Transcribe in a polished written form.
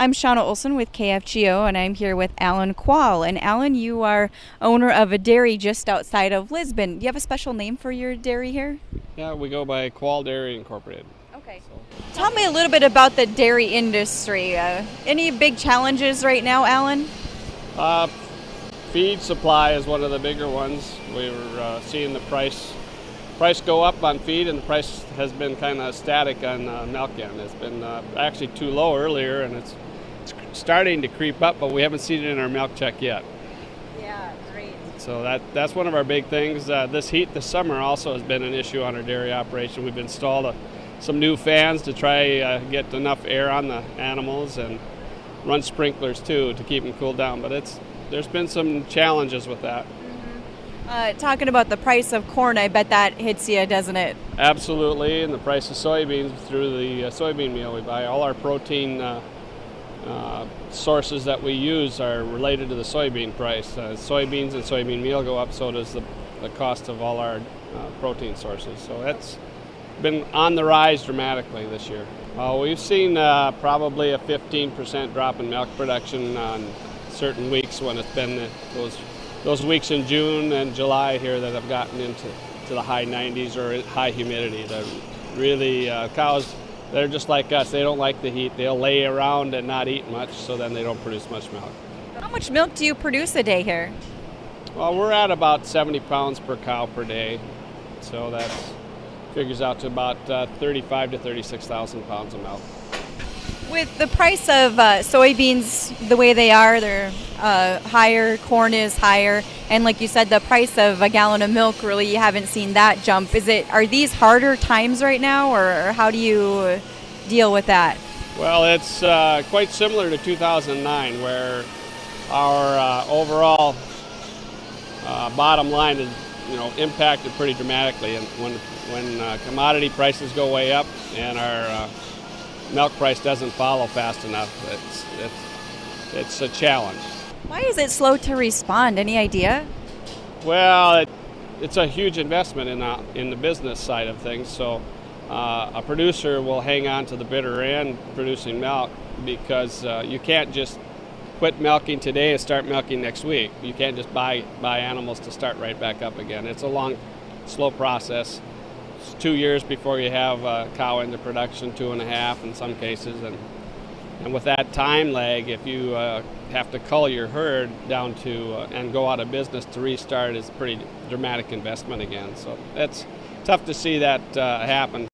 I'm Shawna Olson with KFGO, and I'm here with Alan Qual. And Alan, you are owner of a dairy just outside of Lisbon. Do you have a special name for your dairy here? Yeah, we go by Qual Dairy Incorporated. Okay. Tell me a little bit about the dairy industry. Any big challenges right now, Alan? Feed supply is one of the bigger ones. We were seeing the price go up on feed, and the price has been kind of static on milk end. It's been actually too low earlier, and it's starting to creep up, but we haven't seen it in our milk check yet. Yeah, great. So that's one of our big things. This heat this summer also has been an issue on our dairy operation. We've installed some new fans to try get enough air on the animals, and run sprinklers too to keep them cooled down. But there's been some challenges with that. Talking about the price of corn, I bet that hits you, doesn't it? Absolutely, and the price of soybeans through the soybean meal we buy. All our protein sources that we use are related to the soybean price. Soybeans and soybean meal go up, so does the cost of all our protein sources. So that's been on the rise dramatically this year. We've seen probably a 15% drop in milk production on certain weeks when it's been those weeks in June and July here that have gotten into the high 90s or high humidity. They're really, cows, they're just like us. They don't like the heat. They'll lay around and not eat much, so then they don't produce much milk. How much milk do you produce a day here? Well, we're at about 70 pounds per cow per day, so that figures out to about 35 to 36,000 pounds of milk. With the price of soybeans the way they are, they're higher, corn is higher, and like you said, the price of a gallon of milk, really, you haven't seen that jump. Are these harder times right now, or how do you deal with that? Well, it's quite similar to 2009, where our overall bottom line is impacted pretty dramatically, and when commodity prices go way up and our milk price doesn't follow fast enough, it's a challenge. Why is it slow to respond? Any idea? Well, it's a huge investment in the business side of things. So a producer will hang on to the bitter end producing milk, because you can't just quit milking today and start milking next week. You can't just buy animals to start right back up again. It's a long, slow process. It's 2 years before you have a cow into production, 2.5 in some cases, and with that time lag, if you have to cull your herd down to and go out of business to restart, is a pretty dramatic investment again. So it's tough to see that happen.